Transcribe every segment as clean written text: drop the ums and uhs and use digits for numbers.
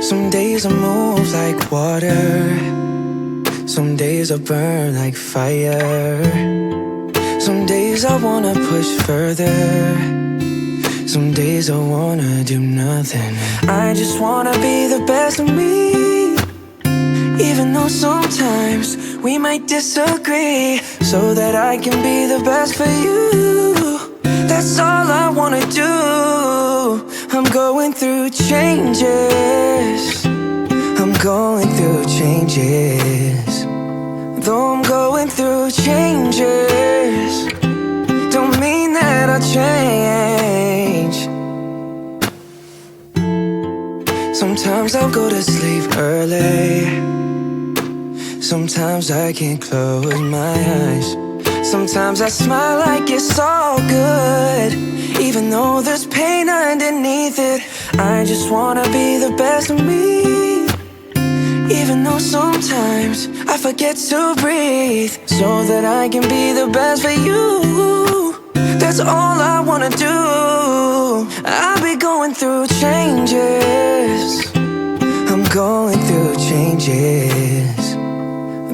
Some days I move like water, some days I burn like fire. Some days I wanna push further, some days I wanna do nothing. I just wanna be the best of me, even though sometimes we might disagree, so that I can be the best for you. That's all I wanna do. I'm going through changes, I'm going through changes. Though I'm going through changes, don't mean that I'll change. Sometimes I'll go to sleep early, sometimes I can't close my eyes. Sometimes I smile like it's all good, even though there's pain underneath it. I just wanna be the best of me, even though sometimes I forget to breathe, so that I can be the best for you. That's all I wanna do. I'll be going through changes, I'm going through changes.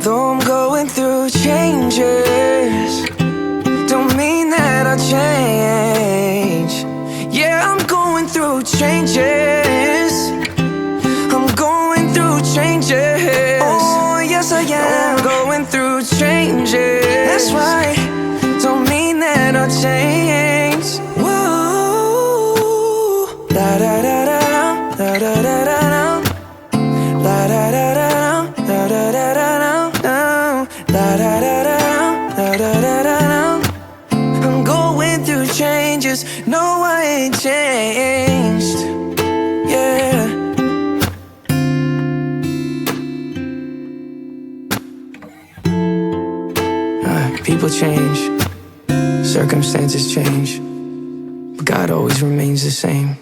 Though I'm going through changes, don't mean that I'll change. Yeah, I'm going through changes, I'm going through changes. Oh, yes I am, I'm going through changes. That's right, don't mean that I'll change. Whoa, la da da da da da da da da, la da da da da da da da da. La da da da da da da da da. I'm going through changes, no I ain't changed. Yeah. People change, circumstances change, but God always remains the same.